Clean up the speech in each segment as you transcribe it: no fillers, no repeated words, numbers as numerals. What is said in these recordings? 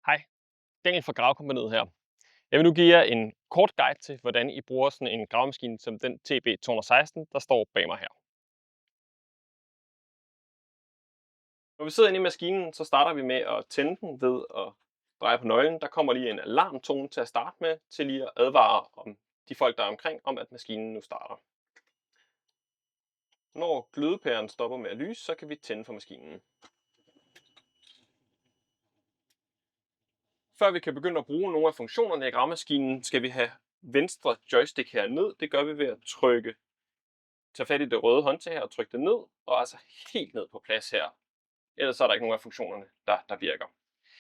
Hej, Daniel fra Gravekompagniet her. Jeg vil nu give jer en kort guide til, hvordan I bruger sådan en gravemaskine som den TB216, der står bag mig her. Når vi sidder inde i maskinen, så starter vi med at tænde den ved at dreje på nøglen. Der kommer lige en alarmtone til at starte med, til lige at advare om de folk, der er omkring, om at maskinen nu starter. Når glødepæren stopper med at lyse, så kan vi tænde for maskinen. Før vi kan begynde at bruge nogle af funktionerne i gravemaskinen, skal vi have venstre joystick her ned. Det gør vi ved at tage fat i det røde håndtag her og trykke det ned, og altså helt ned på plads her. Ellers er der ikke nogen af funktionerne, der virker.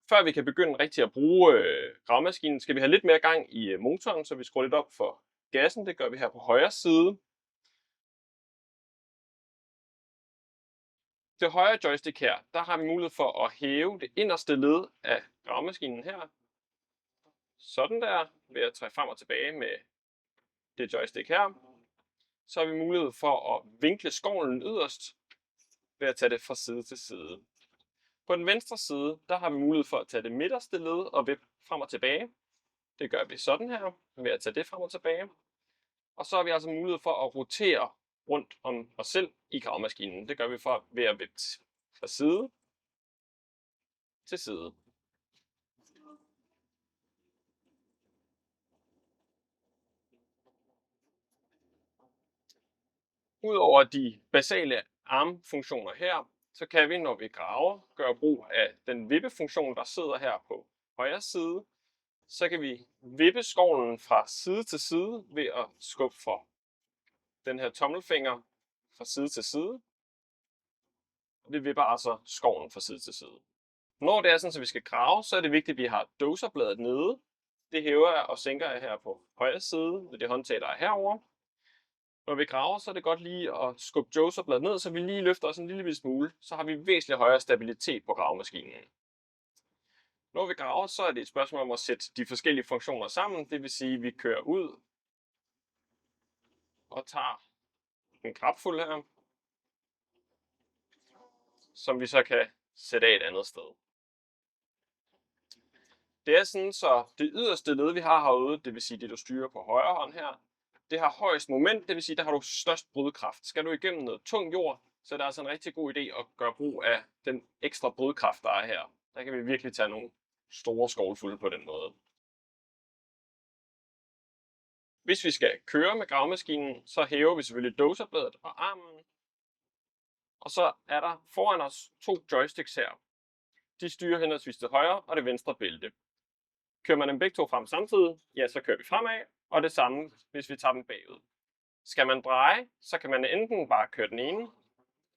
Før vi kan begynde rigtig at bruge gravemaskinen, skal vi have lidt mere gang i motoren, så vi skruer lidt op for gassen. Det gør vi her på højre side. Til højre joystick her, der har vi mulighed for at hæve det inderste led af gravemaskinen her. Sådan der, ved at trække frem og tilbage med det joystick her. Så har vi mulighed for at vinkle skovlen yderst ved at tage det fra side til side. På den venstre side, der har vi mulighed for at tage det midterste led og vippe frem og tilbage. Det gør vi sådan her, ved at tage det frem og tilbage. Og så har vi altså mulighed for at rotere rundt om os selv i gravemaskinen. Det gør vi ved at vippe fra side til side. Udover de basale armfunktioner her, så kan vi, når vi graver, gøre brug af den vippefunktion, der sidder her på højre side. Så kan vi vippe skovlen fra side til side ved at skubbe for den her tommelfinger fra side til side. Og det vipper altså skovlen fra side til side. Når det er sådan, at vi skal grave, så er det vigtigt, at vi har doserbladet nede. Det hæver jeg og sænker jeg her på højre side ved det håndtag, der er herovre. Når vi graver, så er det godt lige at skubbe doserbladet ned, så vi lige løfter os en lille smule. Så har vi væsentligt højere stabilitet på gravemaskinen. Når vi graver, så er det et spørgsmål om at sætte de forskellige funktioner sammen. Det vil sige, at vi kører ud og tager en grabfuld her, som vi så kan sætte af et andet sted. Det er sådan, så det yderste led, vi har herude, det vil sige det, du styrer på højre hånd her, det har højst moment, det vil sige, der har du størst brydkraft. Skal du igennem noget tung jord, så er det altså en rigtig god idé at gøre brug af den ekstra brydkraft, der er her. Der kan vi virkelig tage nogle store skovlfulde på den måde. Hvis vi skal køre med gravemaskinen, så hæver vi selvfølgelig doserbladet og armen. Og så er der foran os 2 joysticks her. De styrer henholdsvis det højre og det venstre bælte. Kører man dem begge to frem samtidig, ja, så kører vi fremad, og det samme, hvis vi tager dem bagud. Skal man dreje, så kan man enten bare køre den ene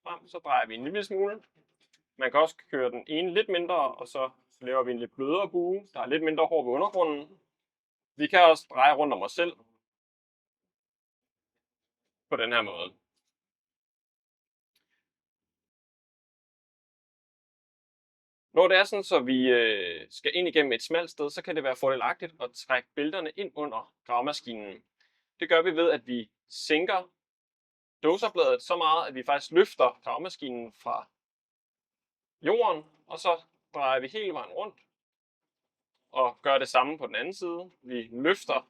frem, så drejer vi en lille smule. Man kan også køre den ene lidt mindre, og så laver vi en lidt blødere bue, der er lidt mindre hård ved undergrunden. Vi kan også dreje rundt om os selv på den her måde. Når det er sådan, så vi skal ind igennem et smalt sted, så kan det være fordelagtigt at trække bælterne ind under gravemaskinen. Det gør vi ved, at vi sænker doserbladet så meget, at vi faktisk løfter gravemaskinen fra jorden, og så drejer vi hele vejen rundt og gør det samme på den anden side. Vi løfter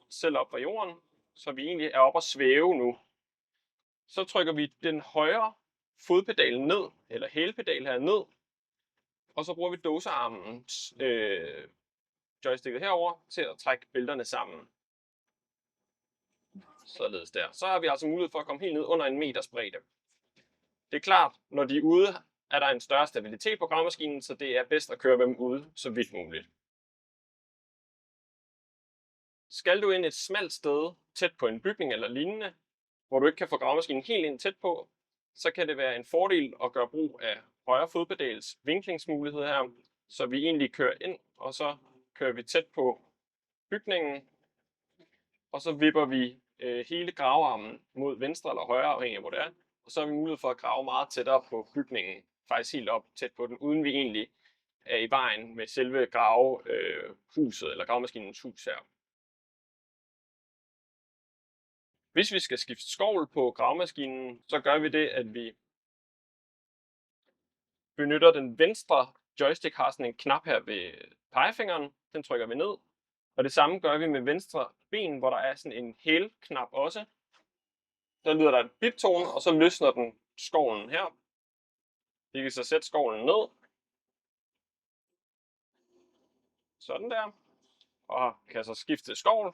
selv op fra jorden, så vi egentlig er oppe at svæve nu. Så trykker vi den højre fodpedal ned, eller hælpedal her ned, og så bruger vi dosearmen, joysticket herover til at trække bælterne sammen. Således der. Så har vi altså mulighed for at komme helt ned under 1 meters bredde. Det er klart, når de er ude, er der en større stabilitet på gravemaskinen, så det er bedst at køre dem ude så vidt muligt. Skal du ind et smalt sted, tæt på en bygning eller lignende, hvor du ikke kan få gravemaskinen helt ind tæt på, så kan det være en fordel at gøre brug af højre fodpedals vinklingsmulighed her, så vi egentlig kører ind, og så kører vi tæt på bygningen, og så vipper vi hele gravearmen mod venstre eller højre, afhængig af hvor det er, og så har vi mulighed for at grave meget tættere på bygningen, faktisk helt op tæt på den, uden vi egentlig er i vejen med selve gravehuset eller gravemaskinens hus her. Hvis vi skal skifte skovl på gravemaskinen, så gør vi det, at vi benytter den venstre joystick har sådan en knap her ved pegefingeren. Den trykker vi ned. Og det samme gør vi med venstre ben, hvor der er sådan en hælknap også. Der lyder der et biptone, og så løsner den skovlen her. Vi kan så sætte skovlen ned. Sådan der. Og kan så skifte skovl.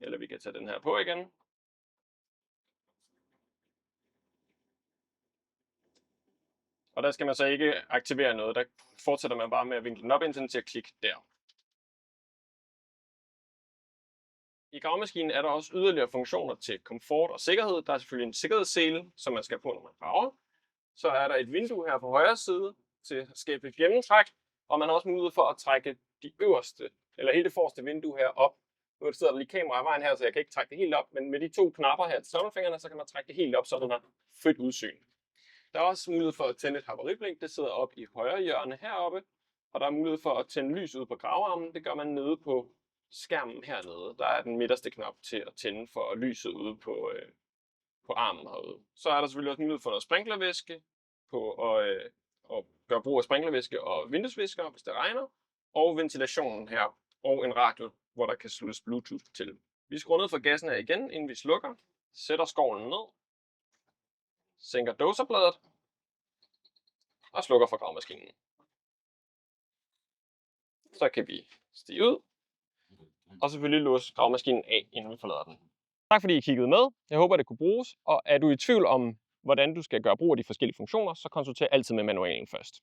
Eller vi kan tage den her på igen. Og der skal man så ikke aktivere noget. Der fortsætter man bare med at vinkle den op, indtil den til at klikke der. I gravemaskinen er der også yderligere funktioner til komfort og sikkerhed. Der er selvfølgelig en sikkerhedssele, som man skal på, når man graver. Så er der et vindue her på højre side til at skabe et gennemtræk. Og man har også mulighed for at trække de øverste, eller hele det forreste vindue her op. Nu sidder der lige kamera i vejen her, så jeg kan ikke trække det helt op. Men med de 2 knapper her til tommelfingrene, så kan man trække det helt op, så den har frit udsyn. Der er også mulighed for at tænde et havariblink. Det sidder oppe i højre hjørne heroppe. Og der er mulighed for at tænde lys ude på gravearmen. Det gør man nede på skærmen hernede. Der er den midterste knap til at tænde for lyset ude på armen herude. Så er der selvfølgelig også mulighed for noget sprinklervæske på at gøre brug af sprinklervæske og vinduesvisker, hvis det regner. Og ventilationen her. Og en radio, hvor der kan sluttes Bluetooth til. Vi skruer ned for gassen her igen, inden vi slukker. Sætter skovlen ned. Sænker dåserbladet. Og slukker for gravemaskinen. Så kan vi stige ud. Og selvfølgelig låse gravemaskinen af, inden vi forlader den. Tak fordi I kiggede med. Jeg håber, det kunne bruges. Og er du i tvivl om, hvordan du skal gøre brug af de forskellige funktioner, så konsulter altid med manualen først.